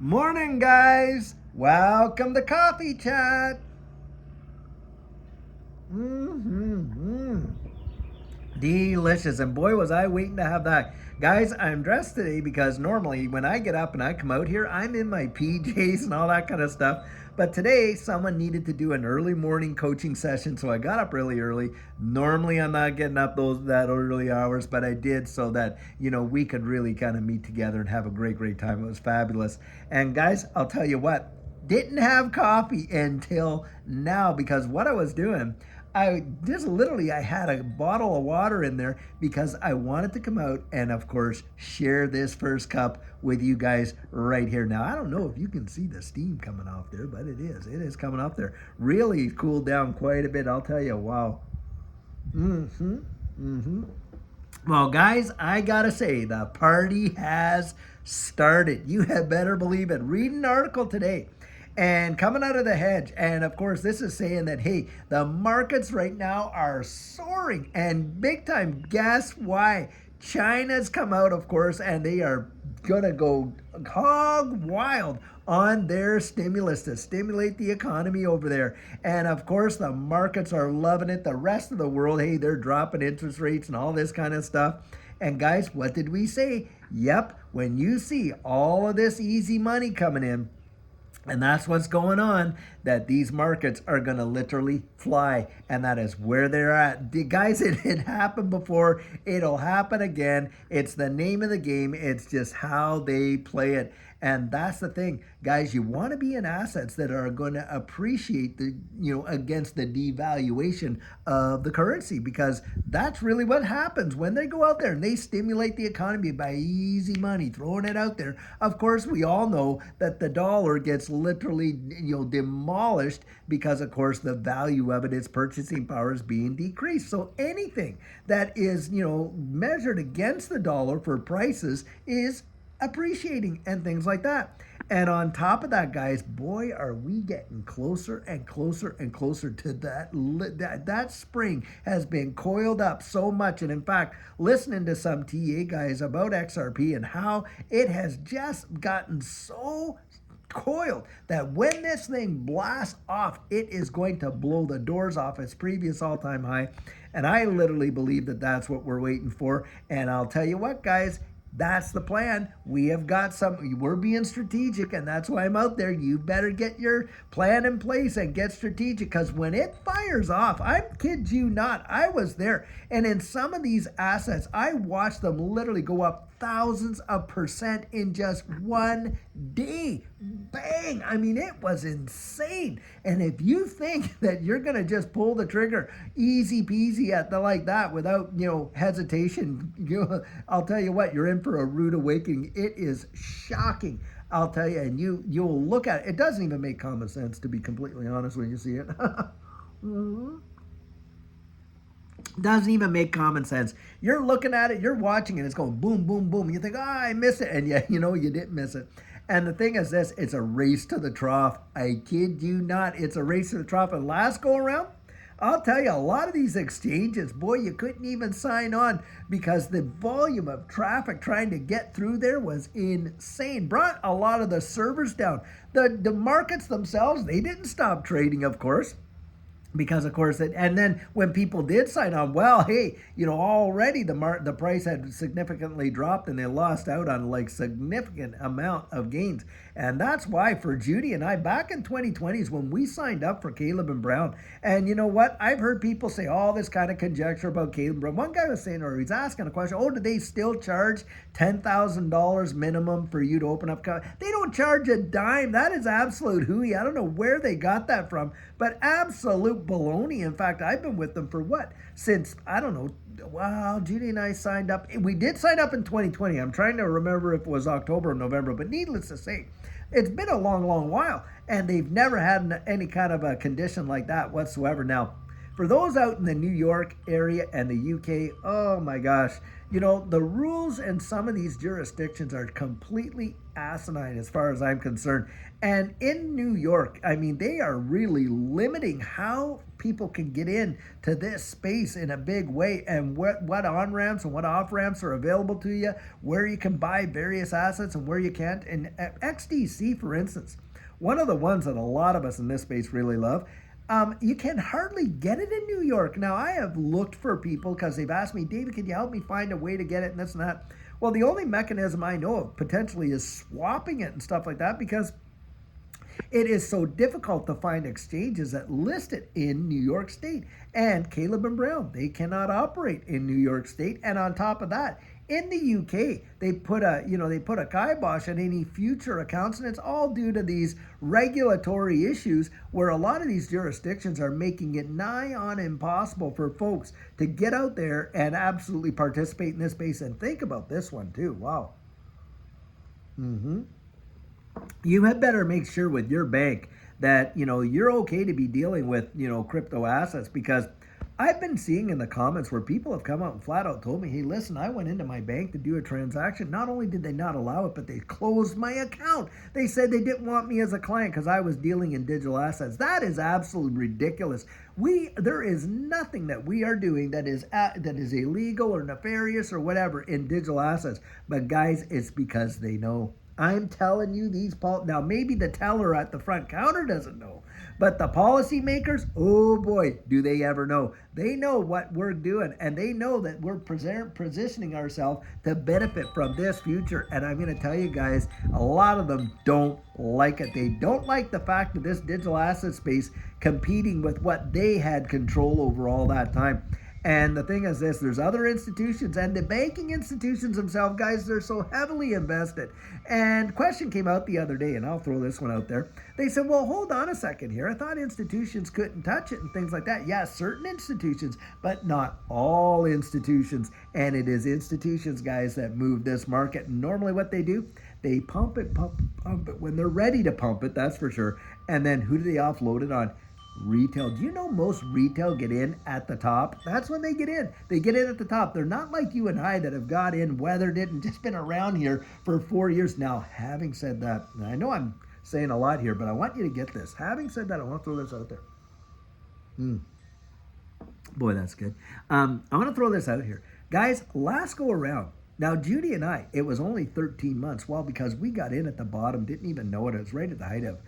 Morning, guys. Welcome to Coffee Chat. Mm-hmm. Delicious. And boy, was I waiting to have that. Guys, I'm dressed today because normally when I get up and I come out here, I'm in my PJs and all that kind of stuff. But today, someone needed to do an early morning coaching session, so I got up really early. Normally, I'm not getting up those that early hours, but I did so that we could really kind of meet together and have a great time. It was fabulous. And guys, I'll tell you what, didn't have coffee until now because what I was doing, I had a bottle of water in there because I wanted to come out and of course share this first cup with you guys right here. Now I don't know if you can see the steam coming off there, but it is coming off there. Really cooled down quite a bit, I'll tell you. Wow. Mm-hmm. Mm-hmm. Well, guys, I gotta say, the party has started. You had better believe it. Read an article today and coming out of the hedge. And of course, this is saying that, hey, the markets right now are soaring and big time. Guess why? China's come out, of course, and they are gonna go hog wild on their stimulus to stimulate the economy over there. And of course, the markets are loving it. The rest of the world, hey, they're dropping interest rates and all this kind of stuff. And guys, what did we say? Yep, when you see all of this easy money coming in, and that's what's going on, that these markets are going to literally fly. And that is where they're at. Guys, it had happened before. It'll happen again. It's the name of the game. It's just how they play it. And that's the thing, guys, you want to be in assets that are going to appreciate against the devaluation of the currency, because that's really what happens when they go out there and they stimulate the economy by easy money, throwing it out there. Of course, we all know that the dollar gets literally, demolished because, of course, the value of it, its purchasing power is being decreased. So anything that is, measured against the dollar for prices is appreciating and things like that. And on top of that, guys, boy, are we getting closer and closer and closer to that spring has been coiled up so much. And in fact, listening to some TA guys about XRP and how it has just gotten so coiled that when this thing blasts off, it is going to blow the doors off its previous all-time high. And I literally believe that that's what we're waiting for. And I'll tell you what, guys, that's the plan. We have got we're being strategic, and that's why I'm out there. You better get your plan in place and get strategic, because when it fires off, I kid you not, I was there. And in some of these assets, I watched them literally go up thousands of percent in just one day. Bang! I mean, it was insane. And if you think that you're going to just pull the trigger easy peasy at the like that without, hesitation, I'll tell you what, you're in for a rude awakening. It is shocking. I'll tell you, and you'll look at it. It doesn't even make common sense, to be completely honest, when you see it. Mm-hmm. Doesn't even make common sense. You're looking at it, you're watching it, it's going boom, boom, boom. You think, I miss it. And yet, you didn't miss it. And the thing is this, it's a race to the trough. I kid you not. It's a race to the trough. And last go around, I'll tell you, a lot of these exchanges, boy, you couldn't even sign on because the volume of traffic trying to get through there was insane. Brought a lot of the servers down. The markets themselves, they didn't stop trading, of course, because of course and then when people did sign on, well, hey, already the price had significantly dropped and they lost out on like significant amount of gains. And that's why for Judy and I back in 2020s when we signed up for Caleb and Brown, and you know what, I've heard people say all this kind of conjecture about Caleb and Brown. One guy was saying, or he's asking a question, do they still charge $10,000 minimum for you to open up? They don't charge a dime. That is absolute hooey. I don't know where they got that from, but absolute baloney. In fact, I've been with them for since, I don't know, wow, Judy and I signed up. We did sign up in 2020. I'm trying to remember if it was October or November, but needless to say, it's been a long while, and they've never had any kind of a condition like that whatsoever. Now, for those out in the New York area and the UK, oh my gosh, The rules in some of these jurisdictions are completely asinine as far as I'm concerned. And in New York, I mean, they are really limiting how people can get in to this space in a big way, and what on ramps and what off ramps are available to you, where you can buy various assets and where you can't. And XDC, for instance, one of the ones that a lot of us in this space really love, you can hardly get it in New York. Now, I have looked for people because they've asked me, David, can you help me find a way to get it and this and that? Well, the only mechanism I know of potentially is swapping it and stuff like that, because it is so difficult to find exchanges that list it in New York State. And Caleb and Brown, they cannot operate in New York State. And on top of that, in the UK, they put a kibosh on any future accounts, and it's all due to these regulatory issues where a lot of these jurisdictions are making it nigh on impossible for folks to get out there and absolutely participate in this space. And think about this one too. Wow. You had better make sure with your bank that you're okay to be dealing with crypto assets, because I've been seeing in the comments where people have come out and flat out told me, hey, listen, I went into my bank to do a transaction. Not only did they not allow it, but they closed my account. They said they didn't want me as a client because I was dealing in digital assets. That is absolutely ridiculous. There is nothing that we are doing that is illegal or nefarious or whatever in digital assets. But guys, it's because they know. I'm telling you, now maybe the teller at the front counter doesn't know, but the policymakers, oh boy, do they ever know. They know what we're doing, and they know that we're positioning ourselves to benefit from this future. And I'm going to tell you guys, a lot of them don't like it. They don't like the fact of this digital asset space competing with what they had control over all that time. And the thing is this, there's other institutions, and the banking institutions themselves, guys, they're so heavily invested. And question came out the other day, and I'll throw this one out there. They said, well, hold on a second here. I thought institutions couldn't touch it and things like that. Yeah, certain institutions, but not all institutions. And it is institutions, guys, that move this market. And normally what they do, they pump it when they're ready to pump it, that's for sure. And then who do they offload it on? Retail. Do you know most retail get in at the top? That's when they get in. They get in at the top. They're not like you and I that have got in, weathered it, and just been around here for 4 years. Now, having said that, and I know I'm saying a lot here, but I want you to get this. Having said that, I want to throw this out there. Boy, that's good. I want to throw this out here. Guys, last go around. Now, Judy and I, it was only 13 months. Well, because we got in at the bottom, didn't even know it. It was right at the height of,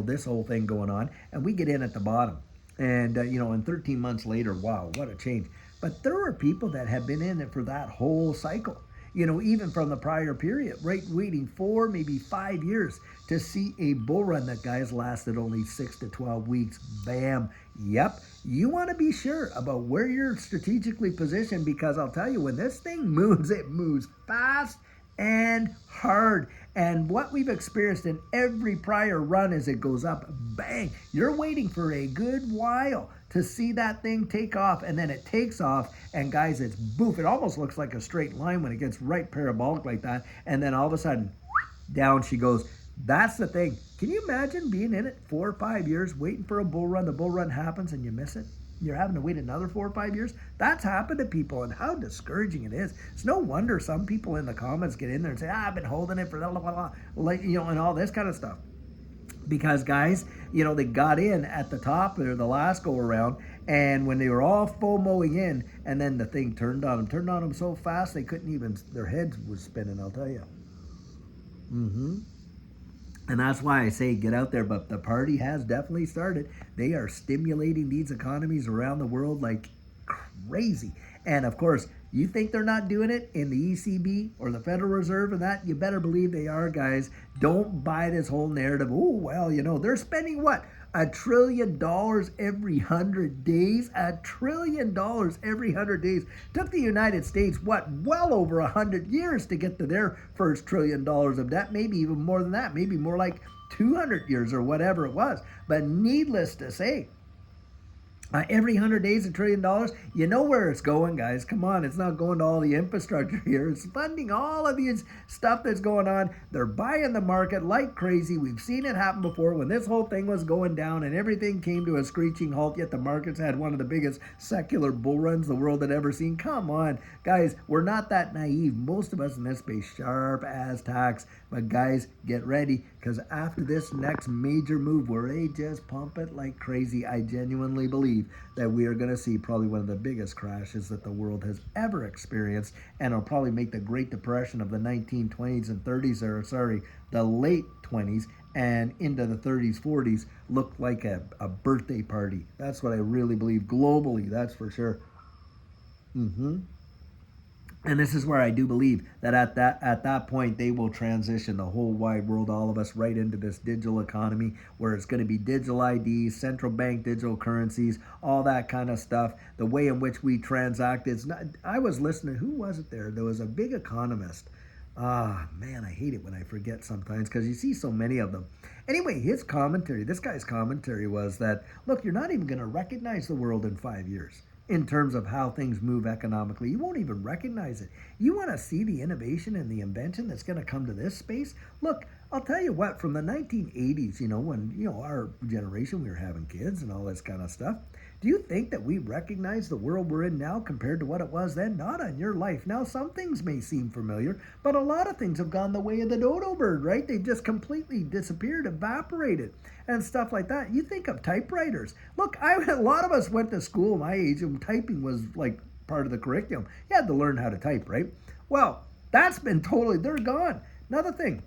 this whole thing going on. And we get in at the bottom. And, and 13 months later, wow, what a change. But there are people that have been in it for that whole cycle. Even from the prior period, right, waiting 4, maybe 5 years to see a bull run that, guys, lasted only 6 to 12 weeks. Bam. Yep. You want to be sure about where you're strategically positioned, because I'll tell you, when this thing moves, it moves fast and hard. And what we've experienced in every prior run is it goes up, bang. You're waiting for a good while to see that thing take off, and then it takes off, and guys, it's boof. It almost looks like a straight line when it gets right parabolic like that, and then all of a sudden, down she goes. That's the thing. Can you imagine being in it 4 or 5 years, waiting for a bull run? The bull run happens and you miss it. You're having to wait another 4 or 5 years. That's happened to people, and how discouraging it is. It's no wonder some people in the comments get in there and say, I've been holding it for blah, blah, blah, like, and all this kind of stuff. Because, guys, they got in at the top or the last go around, and when they were all FOMOing in, and then the thing turned on them so fast they couldn't even, their heads was spinning, I'll tell you. And that's why I say get out there, but the party has definitely started. They are stimulating these economies around the world like crazy. And of course, you think they're not doing it in the ECB or the Federal Reserve and that? You better believe they are, guys. Don't buy this whole narrative. Oh, well, they're spending what? $1 trillion every 100 days? $1 trillion every 100 days. Took the United States, well over 100 years to get to their first $1 trillion of debt. Maybe even more than that. Maybe more like 200 years or whatever it was. But needless to say, Every 100 days, $1 trillion. You know where it's going, guys. Come on, it's not going to all the infrastructure here. It's funding all of these stuff that's going on. They're buying the market like crazy. We've seen it happen before when this whole thing was going down and everything came to a screeching halt, yet the markets had one of the biggest secular bull runs the world had ever seen. Come on, guys, we're not that naive. Most of us in this space, sharp as tacks. But guys, get ready, because after this next major move where they just pump it like crazy, I genuinely believe that we are going to see probably one of the biggest crashes that the world has ever experienced, and it'll probably make the Great Depression of the 1920s and 30s, or sorry, the late 20s and into the 30s, 40s look like a birthday party. That's what I really believe globally, that's for sure. And this is where I do believe that at that point they will transition the whole wide world, all of us, right into this digital economy where it's going to be digital IDs, central bank digital currencies, all that kind of stuff. The way in which we transact is not. I was listening. Who was it there? There was a big economist. Ah, man, I hate it when I forget sometimes because you see so many of them. Anyway, his commentary, this guy's commentary was that, look, you're not even going to recognize the world in 5 years in terms of how things move economically. You won't even recognize it. You want to see the innovation and the invention that's going to come to this space? Look, I'll tell you what, from the 1980s, when, our generation, we were having kids and all this kind of stuff. Do you think that we recognize the world we're in now compared to what it was then? Not on your life. Now, some things may seem familiar, but a lot of things have gone the way of the dodo bird, right? They've just completely disappeared, evaporated, and stuff like that. You think of typewriters. Look, a lot of us went to school my age, and typing was like part of the curriculum. You had to learn how to type, right? Well, that's been totally, they're gone. Another thing,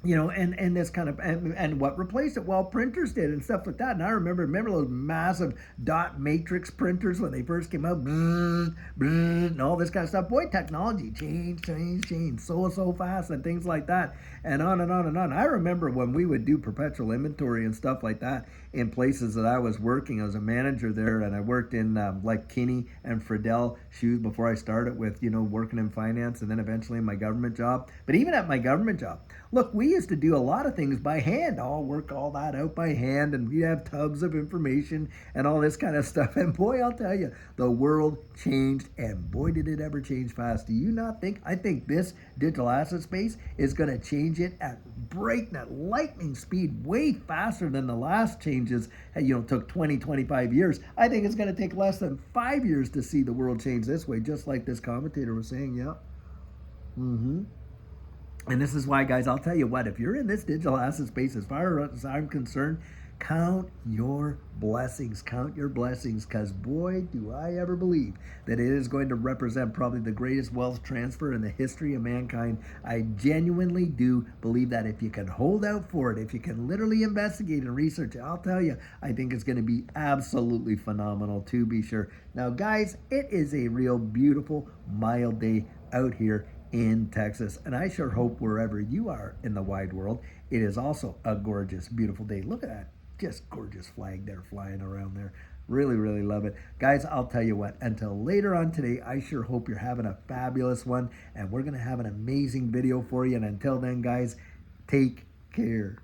and this kind of, and what replaced it? Well, printers did and stuff like that. And I remember those massive dot matrix printers when they first came out, and all this kind of stuff. Boy, technology changed so fast and things like that, and on and on and on. I remember when we would do perpetual inventory and stuff like that in places that I was working. I was a manager there, and I worked in like Kinney and Friedel shoes before I started with, working in finance, and then eventually in my government job. But even at my government job, look, we used to do a lot of things by hand. I'll work all that out by hand, and we have tubs of information and all this kind of stuff. And boy, I'll tell you, the world changed, and boy, did it ever change fast. Do you not think? I think this digital asset space is going to change it at breakneck, lightning speed, way faster than the last changes. Took 20, 25 years. I think it's going to take less than 5 years to see the world change this way, just like this commentator was saying. Yeah. And this is why, guys, I'll tell you what, if you're in this digital asset space, as far as I'm concerned, count your blessings, because boy, do I ever believe that it is going to represent probably the greatest wealth transfer in the history of mankind. I genuinely do believe that if you can hold out for it, if you can literally investigate and research it, I'll tell you, I think it's going to be absolutely phenomenal, to be sure. Now, guys, it is a real beautiful, mild day out here in Texas, and I sure hope wherever you are in the wide world, it is also a gorgeous, beautiful day. Look at that, just gorgeous flag there flying around there. Really, really love it. Guys, I'll tell you what, until later on today, I sure hope you're having a fabulous one, and we're going to have an amazing video for you. And until then, guys, take care.